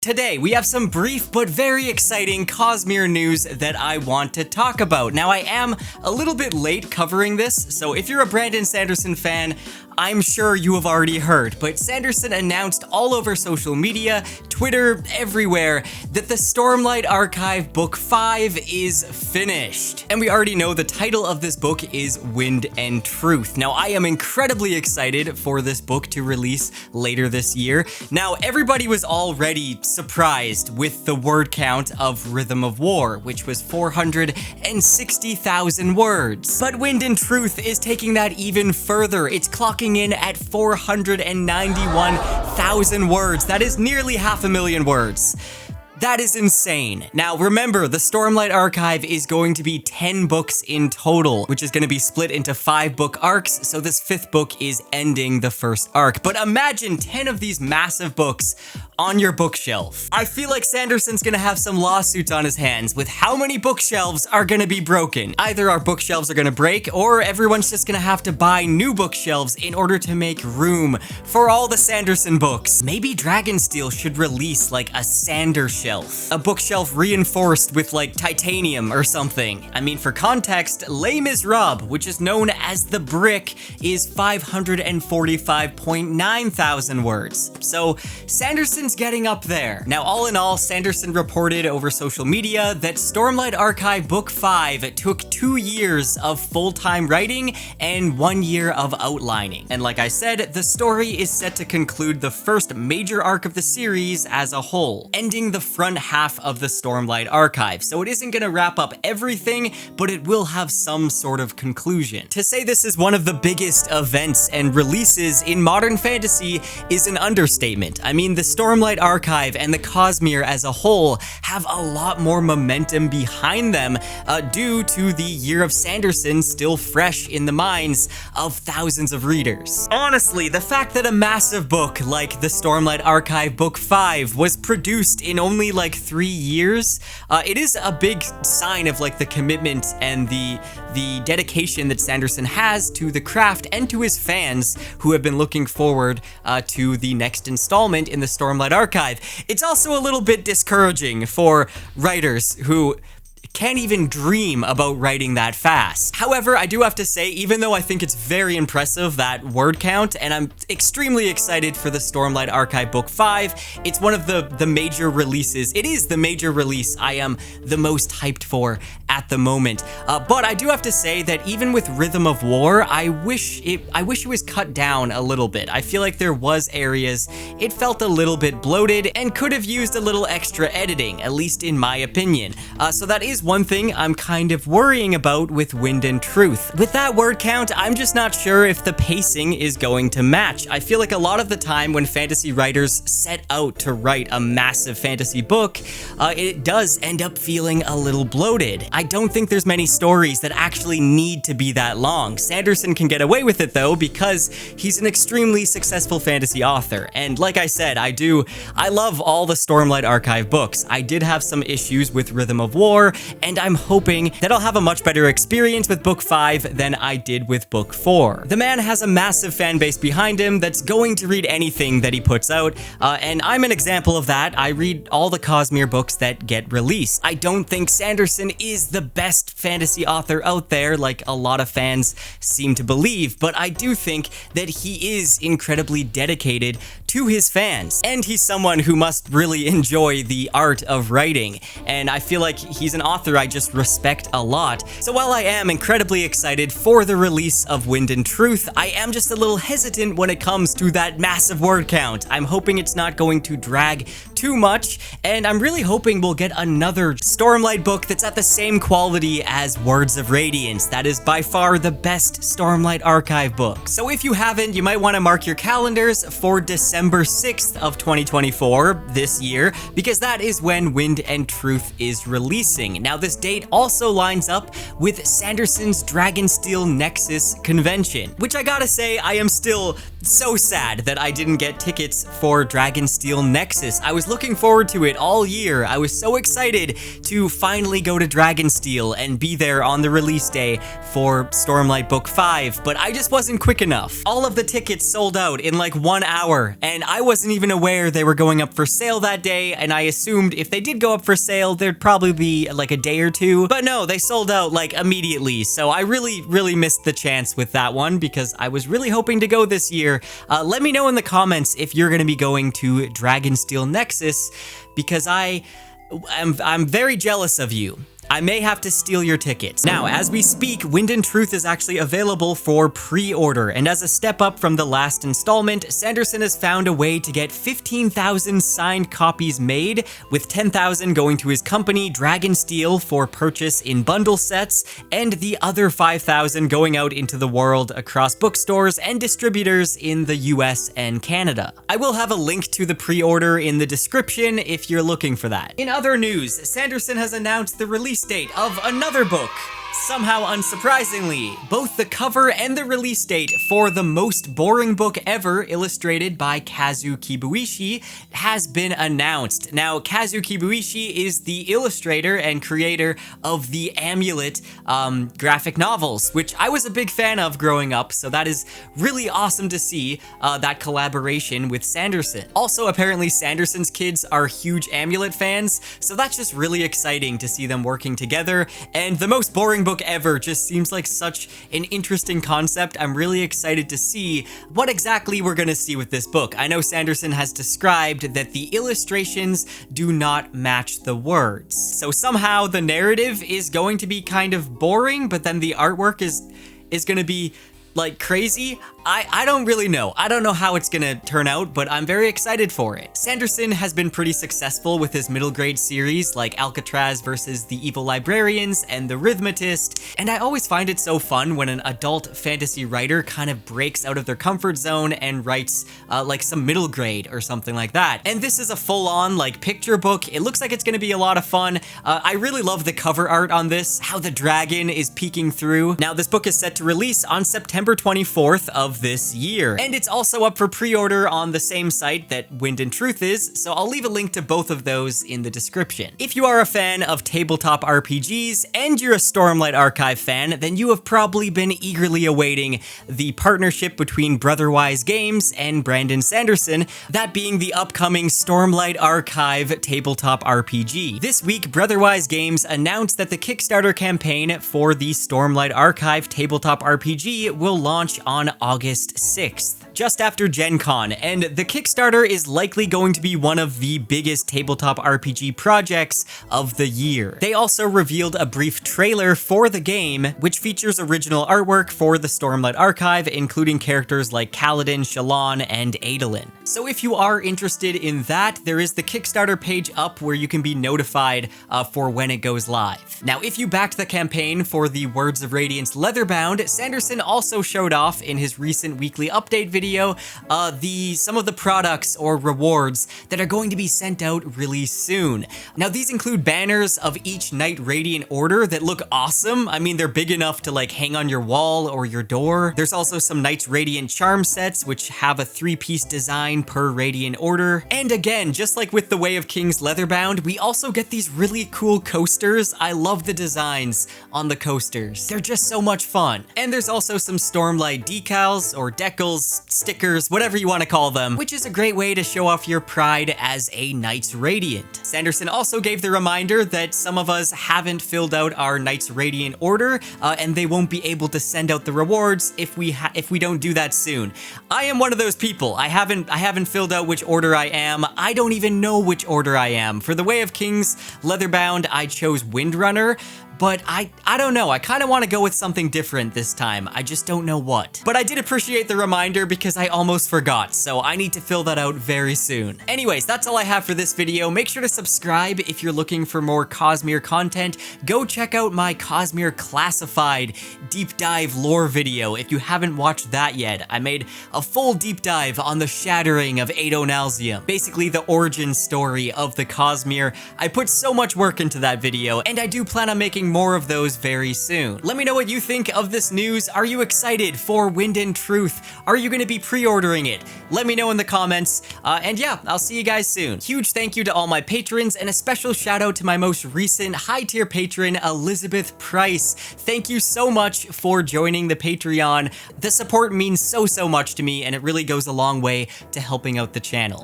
Today, we have some brief but very exciting Cosmere news that I want to talk about. Now, I am a little bit late covering this, so if you're a Brandon Sanderson fan, I'm sure you have already heard, but Sanderson announced all over social media, Twitter, everywhere, that the Stormlight Archive Book 5 is finished. And we already know the title of this book is Wind and Truth. Now, I am incredibly excited for this book to release later this year. Now, everybody was already surprised with the word count of Rhythm of War, which was 460,000 words. But Wind and Truth is taking that even further. It's clocking in at 491,000 words. That is nearly 500,000 words. That is insane. Now remember, the Stormlight Archive is going to be 10 books in total, which is going to be split into 5 book arcs, so this 5th book is ending the first arc. But imagine 10 of these massive books on your bookshelf. I feel like Sanderson's gonna have some lawsuits on his hands with how many bookshelves are gonna be broken. Either our bookshelves are gonna break, or everyone's just gonna have to buy new bookshelves in order to make room for all the Sanderson books. Maybe Dragonsteel should release like a Sander shelf. A bookshelf reinforced with like titanium or something. I mean, for context, Les Miserables, which is known as the Brick, is 545.9 thousand words. So Sanderson's getting up there. Now, all in all, Sanderson reported over social media that Stormlight Archive Book 5 took 2 years of full-time writing and 1 year of outlining. And like I said, the story is set to conclude the first major arc of the series as a whole, ending the front half of the Stormlight Archive. So it isn't gonna wrap up everything, but it will have some sort of conclusion. To say this is one of the biggest events and releases in modern fantasy is an understatement. I mean, the Stormlight Archive and the Cosmere as a whole have a lot more momentum behind them due to the year of Sanderson still fresh in the minds of thousands of readers. Honestly, the fact that a massive book like the Stormlight Archive Book 5 was produced in only like 3 years, it is a big sign of like the commitment and the dedication that Sanderson has to the craft and to his fans who have been looking forward to the next installment in the Stormlight Archive. It's also a little bit discouraging for writers who can't even dream about writing that fast. However, I do have to say, even though I think it's very impressive, that word count, and I'm extremely excited for the Stormlight Archive Book 5, it's one of the major releases. It is the major release I am the most hyped for at the moment. But I do have to say that even with Rhythm of War, I wish it was cut down a little bit. I feel like there was areas it felt a little bit bloated and could have used a little extra editing, at least in my opinion. So that is one thing I'm kind of worrying about with Wind and Truth. With that word count, I'm just not sure if the pacing is going to match. I feel like a lot of the time when fantasy writers set out to write a massive fantasy book, it does end up feeling a little bloated. I don't think there's many stories that actually need to be that long. Sanderson can get away with it though because he's an extremely successful fantasy author. And like I said, I love all the Stormlight Archive books. I did have some issues with Rhythm of War, and I'm hoping that I'll have a much better experience with Book 5 than I did with Book 4. The man has a massive fan base behind him that's going to read anything that he puts out, and I'm an example of that. I read all the Cosmere books that get released. I don't think Sanderson is the best fantasy author out there like a lot of fans seem to believe, but I do think that he is incredibly dedicated to his fans, and he's someone who must really enjoy the art of writing, and I feel like he's an author I just respect a lot. So while I am incredibly excited for the release of Wind and Truth, I am just a little hesitant when it comes to that massive word count. I'm hoping it's not going to drag too much, and I'm really hoping we'll get another Stormlight book that's at the same quality as Words of Radiance. That is by far the best Stormlight Archive book. So if you haven't, you might want to mark your calendars for December 6th of 2024 this year, because that is when Wind and Truth is releasing. Now, this date also lines up with Sanderson's Dragonsteel Nexus convention, which I gotta say, I am still so sad that I didn't get tickets for Dragonsteel Nexus. I was looking forward to it all year. I was so excited to finally go to Dragonsteel and be there on the release day for Stormlight Book 5, but I just wasn't quick enough. All of the tickets sold out in like 1 hour, and and I wasn't even aware they were going up for sale that day, and I assumed if they did go up for sale, there'd probably be like a day or two. But no, they sold out like immediately, so I really missed the chance with that one because I was really hoping to go this year. Let me know in the comments if you're gonna be going to Dragonsteel Nexus, because I'm very jealous of you. I may have to steal your tickets. Now, as we speak, Wind and Truth is actually available for pre-order, and as a step up from the last installment, Sanderson has found a way to get 15,000 signed copies made, with 10,000 going to his company, Dragonsteel, for purchase in bundle sets, and the other 5,000 going out into the world across bookstores and distributors in the US and Canada. I will have a link to the pre-order in the description if you're looking for that. In other news, Sanderson has announced the release date of another book. Somehow unsurprisingly, both the cover and the release date for the most boring book ever, illustrated by Kazu Kibuishi, has been announced. Now, Kazu Kibuishi is the illustrator and creator of the Amulet graphic novels, which I was a big fan of growing up, so that is really awesome to see that collaboration with Sanderson. Also, apparently Sanderson's kids are huge Amulet fans, so that's just really exciting to see them working together, and the most boring book ever just seems like such an interesting concept. I'm really excited to see what exactly we're gonna see with this book. I know Sanderson has described that the illustrations do not match the words. So somehow the narrative is going to be kind of boring, but then the artwork is gonna be like crazy. I don't really know. I don't know how it's gonna turn out, but I'm very excited for it. Sanderson has been pretty successful with his middle grade series like Alcatraz versus the Evil Librarians and The Rhythmatist, and I always find it so fun when an adult fantasy writer kind of breaks out of their comfort zone and writes like some middle grade or something like that. And this is a full-on like picture book. It looks like it's gonna be a lot of fun. I really love the cover art on this, how the dragon is peeking through. Now, this book is set to release on September 24th of this year, and it's also up for pre-order on the same site that Wind and Truth is, so I'll leave a link to both of those in the description. If you are a fan of tabletop RPGs and you're a Stormlight Archive fan, then you have probably been eagerly awaiting the partnership between Brotherwise Games and Brandon Sanderson, that being the upcoming Stormlight Archive tabletop RPG. This week, Brotherwise Games announced that the Kickstarter campaign for the Stormlight Archive tabletop RPG will launch on August 6th, just after Gen Con, and the Kickstarter is likely going to be one of the biggest tabletop RPG projects of the year. They also revealed a brief trailer for the game, which features original artwork for the Stormlight Archive, including characters like Kaladin, Shallan, and Adolin. So if you are interested in that, there is the Kickstarter page up where you can be notified for when it goes live. Now, if you backed the campaign for the Words of Radiance Leatherbound, Sanderson also showed off in his recent weekly update video some of the products or rewards that are going to be sent out really soon. Now, these include banners of each Knight Radiant Order that look awesome. I mean, they're big enough to like hang on your wall or your door. There's also some Knights Radiant charm sets, which have a 3-piece design per Radiant Order. And again, just like with the Way of Kings Leatherbound, we also get these really cool coasters. I love the designs on the coasters. They're just so much fun. And there's also some Stormlight decals or decals, stickers, whatever you want to call them, which is a great way to show off your pride as a Knights Radiant. Sanderson also gave the reminder that some of us haven't filled out our Knights Radiant order, and they won't be able to send out the rewards if we don't do that soon. I am one of those people. I haven't filled out which order I am. I don't even know which order I am. For the Way of Kings Leatherbound, I chose Windrunner, but I don't know. I kind of want to go with something different this time. I just don't know what. But I did appreciate the reminder because I almost forgot, so I need to fill that out very soon. Anyways, that's all I have for this video. Make sure to subscribe if you're looking for more Cosmere content. Go check out my Cosmere Classified deep dive lore video if you haven't watched that yet. I made a full deep dive on the shattering of Adonalsium, basically the origin story of the Cosmere. I put so much work into that video, and I do plan on making more of those very soon. Let me know what you think of this news. Are you excited for Wind and Truth? Are you going to be pre-ordering it? Let me know in the comments. And yeah, I'll see you guys soon. Huge thank you to all my patrons, and a special shout out to my most recent high-tier patron, Elizabeth Price. Thank you so much for joining the Patreon. The support means so much to me, and it really goes a long way to helping out the channel.